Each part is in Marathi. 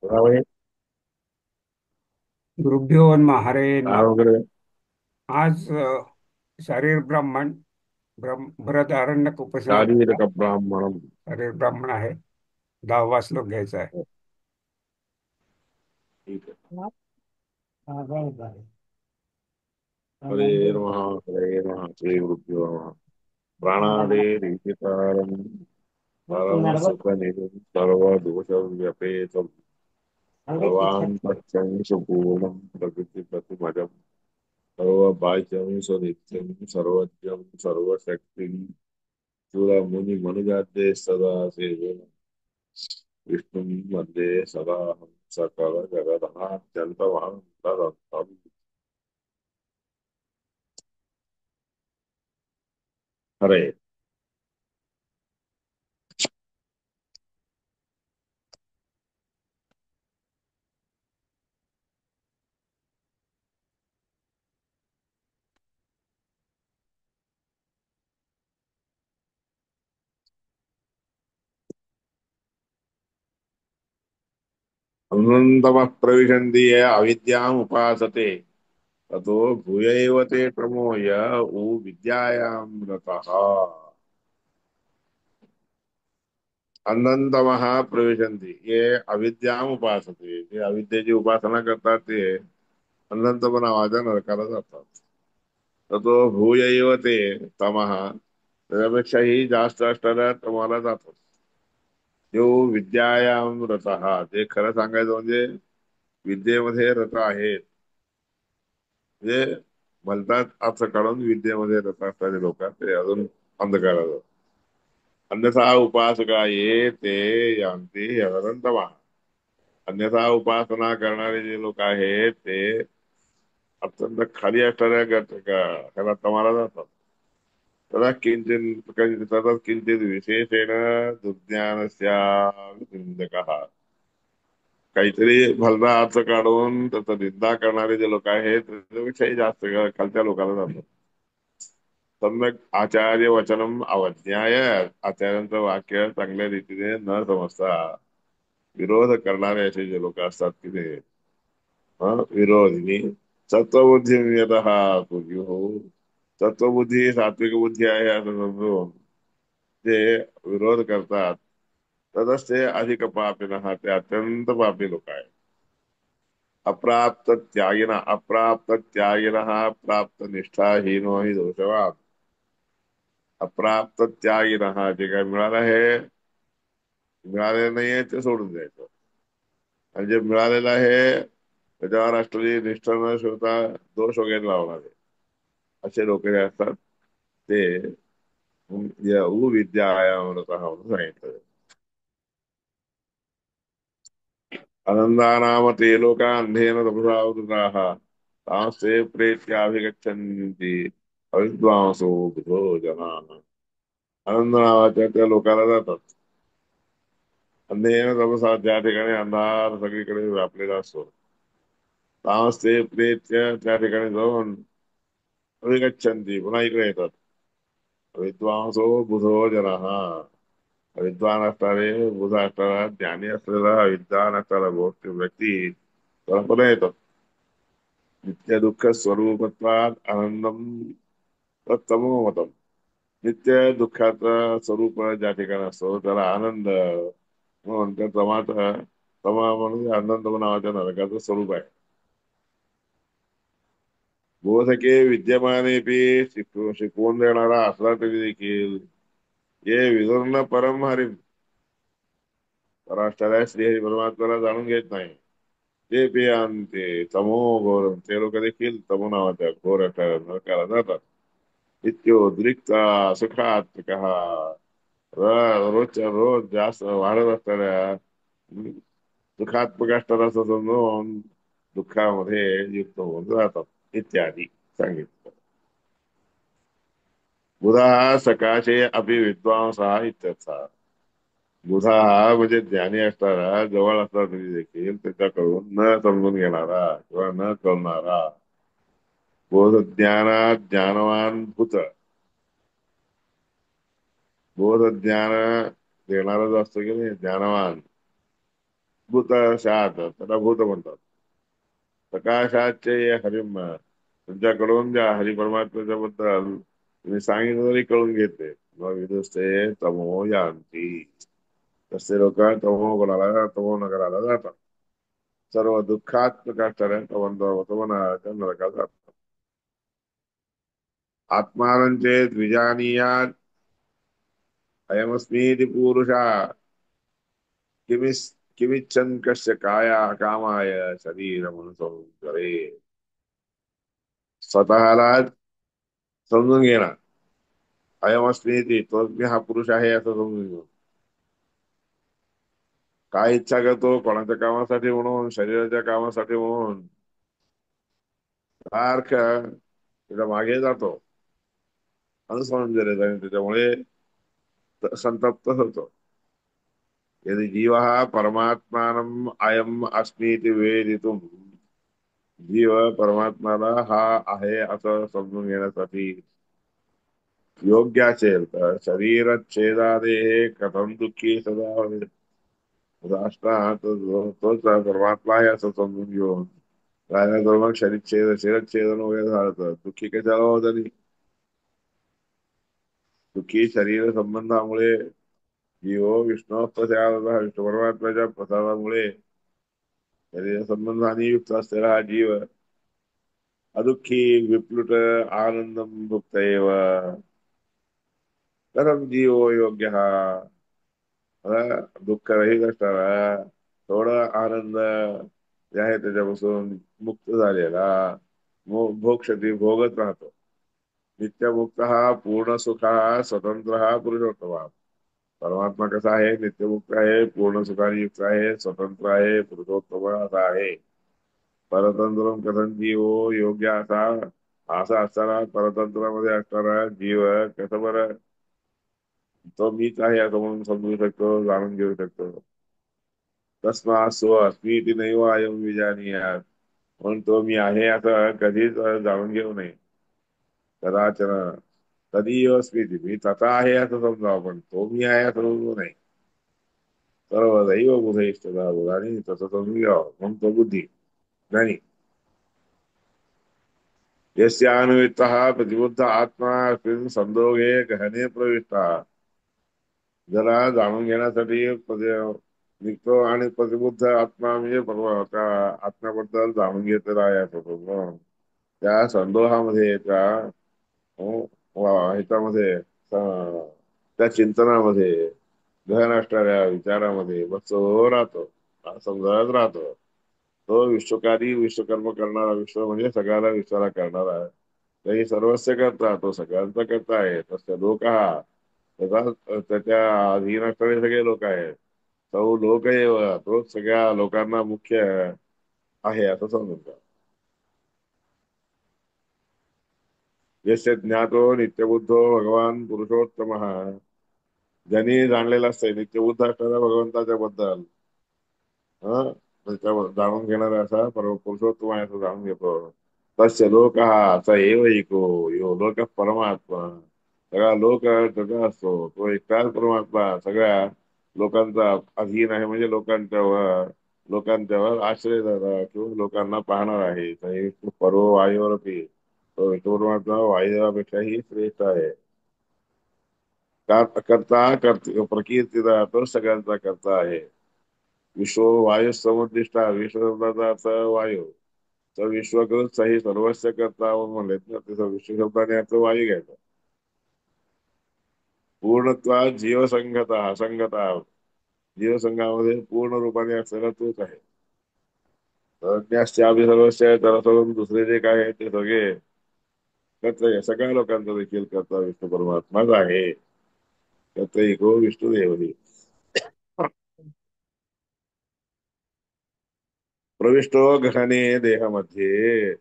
बरोबर. गुरुभ्यो नमः. हरे काय नम. वगैरे. आज शारीर ब्राह्मण बृहदारण्यक उपनिषदाचा शारीरक ब्राह्मणम. शारीर ब्राह्मण आहे. 10वा श्लोक घ्यायचा आहे. ठीक आहे. हा, बरोबर आहे. हरे नमः. हरे नमः. श्री गुरुभ्यो नमः. प्राणादेरितारं परम सुख निरं सर्व दोष व्यपेतं भगवान् तच्चं सुपूर्णं प्रकृति प्रतिमजं सर्व बाह्यं स्वनित्यं सर्वज्ञं सर्वशक्तिं चूडमुनि मनुजाते सदा सेवं विष्णुं वन्दे सदाहं सकल जगदनाथ्यन्तमहं तदन्तम्. हरे. अनन्तमः प्रविशन्ति ये अविद्याम् उपासते ततो भूय एव ते प्रमोय उ विद्यायां रतः. अनंतमः प्रविशन्ति ये अविद्याम् उपासते, जे अविद्येची उपासना करतात ते अनंत नावाच्या नरकाला जातात. ततो भूय एव ते तमः, त्याच्यापेक्षाही जास्त असणाऱ्या तमाला जातात. जो विद्यायाम रतः, ते खरं सांगायचं म्हणजे विद्येमध्ये रत आहेत. म्हणजे म्हणतात असं काढून विद्येमध्ये रत असणारे लोक ते अजून अंधकारात. अन्यथा उपासका ये ते यांती अनंतमा. अन्यथा उपासना करणारे जे लोक आहेत ते अत्यंत खाली असणाऱ्या त्याला तमाला जातात. तदा किंचित तदा किंचित विशेषेण दुर्ज्ञानस्या निंदकः. काहीतरी भलता अर्थ काढून त्याचा निंदा करणारे जे लोक आहेत त्याच्यापेक्षाही जास्त खालच्या लोकांना जातात. सम्यक आचार्य वचनम अवज्ञाय, आचार्यांचं वाक्य चांगल्या रीतीने न समजता विरोध करणारे असे जे लोक असतात की ते विरोधिनी सत्वबुद्धी यतः कुर्युः. सत्वबुद्धी सात्विक बुद्धी आहे असं समजून जे विरोध करतात तदच ते अधिक पापिनः, ते अत्यंत पापी लोक आहेत. अप्राप्त त्यागिनः प्राप्त निष्ठाहीनो हि दोषवाद. अप्राप्त त्यागिनः, जे काय मिळालं आहे मिळालेलं नाहीये ते सोडून द्यायचं. आणि जे मिळालेलं आहे त्याच्यावर असलेली निष्ठा न ठेवता दोष वगैरे लावणारे असे लोक जे असतात ते या विद्यायामृतः म्हणून सांगितलं. अनंदानाम ते लोका अंधेन तपसावृताः तांस्ते प्रेत्याभिगच्छन्ति अविद्वांसो बुधो जनाः. आनंद नावाच्या त्या लोकाला जातात. अंधेन तपसा, ज्या ठिकाणी अंधार सगळीकडे व्यापलेला असतो, तांस्ते प्रेत्य, त्या ठिकाणी जाऊन अभिगच्छन्ति, पुन्हा इकडे येतात. विद्वांसो बुधो जनाः, विद्वान असणारे बुध असणारा ज्ञानी असलेला विद्वान असणारा गोष्ट व्यक्ती परंपरा येतात. नित्य दुःख स्वरूपत्वात आनंदम तमोमतम. नित्य दुःखाचं स्वरूप ज्या ठिकाणी असतो त्याला आनंद म्हणून त्या तमा म्हणून आनंद नावाच्या नरकाचं स्वरूप आहे. बोधके विद्यमानेपी शिकवून देणारा असला तरी देखील ये विदुर्ण परम हरी, पराष्टाला श्री परमात्म्याला जाणून घेत नाही ते पियांते तमो घोर, ते लोक देखील तमो नावाच्या घोर नरकाला जातात. इत्योद्रिक्ता सुखात्मक, रोजच्या रोज जास्त वाढत असणाऱ्या सुखात्मक असणारा असं समजून दुःखामध्ये युक्त होऊन जातात इत्यादी सांगितलं. बुधा सकाशे अभि विद्वांसा इत्यर्थ. बुधा हा म्हणजे ज्ञानी असणारा, जवळ असला तरी देखील त्याच्याकडून न समजून घेणारा किंवा न कळणारा. बोध ज्ञानात ज्ञानवान भूत, बोध ज्ञान देणारा जो असतो की नाही ज्ञानवान, भूतशात त्याला भूत म्हणतात. प्रकाशाचे हरिम तुमच्याकडून ज्या हरी परमात्म्याच्या बद्दल तुम्ही सांगितलं तरी कळून घेते. मग विदुस्ते तमो यांती, तसे लोक तमो गुणाला तमो नगराला जातात. सर्व दुःखात प्रकाश तमो नरकात जातात. आत्मानंचे द्विजानीयात अयमस्मीति पुरुषा किमिस किमिच्छन् कस्य काया कामाय शरीर म्हणून करे. स्वतःला समजून घेणार. अयमस्मीति तोच मी हा पुरुष आहे असं समजून घेऊ. काय इच्छा करतो कोणाच्या कामासाठी म्हणून, शरीराच्या कामासाठी म्हणून सारखं त्याच्या मागे जातो, अनुसरण केले आणि त्याच्यामुळे संतप्त होतो. यदि जीव परमात्मानम अयम अस्मीति वेदितुम, जीव परमात्माला हा आहे असं समजून घेण्यासाठी योग्य असेल तर शरीर छेदादेह कथम दुःखी सदा होईल. असता तोच परमात्मा आहे असं समजून घेऊन काय तर मग शरीरछेदन वगैरे झालं तर दुःखी कशाला होत नाही. दुःखी शरीर संबंधामुळे जीव विष्णू विष्णू परमात्म्याच्या प्रसादामुळे शरीर संबंधाने युक्त असलेला हा जीव अदुःखी विप्लुट आनंदम भुक्त एव परम जीवो योग्य हा. दुःख रहित असणारा थोडा आनंद जे आहे त्याच्यापासून मुक्त झालेला भोगशती भोगत राहतो. नित्यमुक्त हा पूर्ण सुख हा स्वतंत्र हा पुरुषोत्तम हा. परमात्मा कसा आहे? नित्यमुक्त आहे, पूर्ण सुखाने युक्त आहे, स्वतंत्र आहे, पुरुषोत्तम असा आहे. परतंत्र कथन जीव योग्य असा असा असताना परतंत्रामध्ये असणारा जीव कसं बरं तो मीच आहे असं म्हणून समजू शकतो, जाणून घेऊ शकतो. तस्मा स्व अस्मीति नैव अयम विजानीयात, म्हणून तो मी आहे असं कधीच जाणून घेऊ नये. कदाचन कधी अस्मिती मी तथा आहे असं समजावं, पण तो मी आहे असं समजू नये. सर्व दैव बुधेष्टदा बुधाने तसं समजून घ्यावं, म्हणून तो बुद्धी ज्ञानी. यस्यान्वितः प्रतिबुद्ध आत्मा अस्मिन् संदोगे गहने प्रविष्टा, ज्याला जाणून घेण्यासाठी निघतो आणि प्रतिबुद्ध आत्मा म्हणजे त्या आत्म्याबद्दल जाणून घेतलेला आहे असं त्या संदोहामध्ये त्या ह्याच्यामध्ये त्या चिंतनामध्ये गहन असणाऱ्या विचारामध्ये बसतो राहतो, समजत राहतो. तो विश्वकारी विश्वकर्म करणारा, विश्व म्हणजे सगळ्याला विश्वाला करणारा, काही सर्वस्व करता तो सगळ्यांचा करता आहे. तसं लोक हा त्याचा त्याच्या अधीन असणारे सगळे लोक आहेत. तो लोक तो सगळ्या लोकांना मुख्य आहे असं समजून घ्या. यस्य ज्ञातो नित्यबुद्धो भगवान पुरुषोत्तम, ज्यांनी जाणलेला असतंय नित्यबुद्ध असणाऱ्या भगवंताच्या बद्दल त्याच्यावर जाणून घेणारा असा पुरुषोत्तम आहे असं जाणून घेतो. तस्य लोक हा असा एव इको यो लोक परमात्मा, सगळा लोक त्याचा असतो, तो एकटाच परमात्मा सगळ्या लोकांचा अधीन आहे, म्हणजे लोकांच्यावर आश्रय किंवा लोकांना पाहणार आहे. पर्व वायूवरती तो विष्णू परमात्मा वायुदेवापेक्षाही श्रेष्ठ आहे. प्रकीर्तीचा तो सगळ्यांचा करता आहे. विश्व वायू समुद्दिष्टा, विश्वशब्दाचा अर्थ वायू, तर विश्वकृत सही सर्वस्व करता म्हणलेत ना, तसं विश्व शब्दाने अर्थ वायू घ्यायचा. पूर्णत्वा जीवसंगता असंगता, जीवसंघामध्ये पूर्ण रूपाने असलेला तोच आहे. ज्ञास्यापि सर्वस्व, त्याला सोडून दुसरे जे काय आहे ते सगळे कर्तव्य सगळ्या लोकांचा देखील करता विष्णू परमात्माच आहे. कर्तव्य विष्णुदेव ही प्रविष्टो घटने देहामध्ये,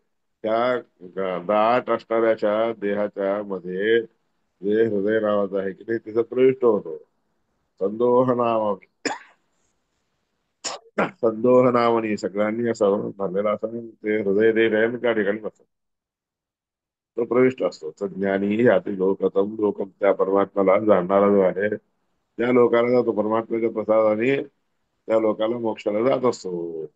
त्या दाट असणाऱ्याच्या देहाच्या मध्ये जे हृदय नावाचं आहे की ते तिथं प्रविष्ट होतो. संदोह नाव संदोह नावानी सगळ्यांनी असं भरलेला असं ते हृदय देह आहे त्या ठिकाणी बसतो, तो प्रविष्ट असतो. तर ज्ञानी यातील लोक त्या परमात्म्याला जाणणारा जो आहे त्या लोकांना तो परमात्म्याच्या प्रसादाने त्या लोकाला मोक्षाला जात असतो.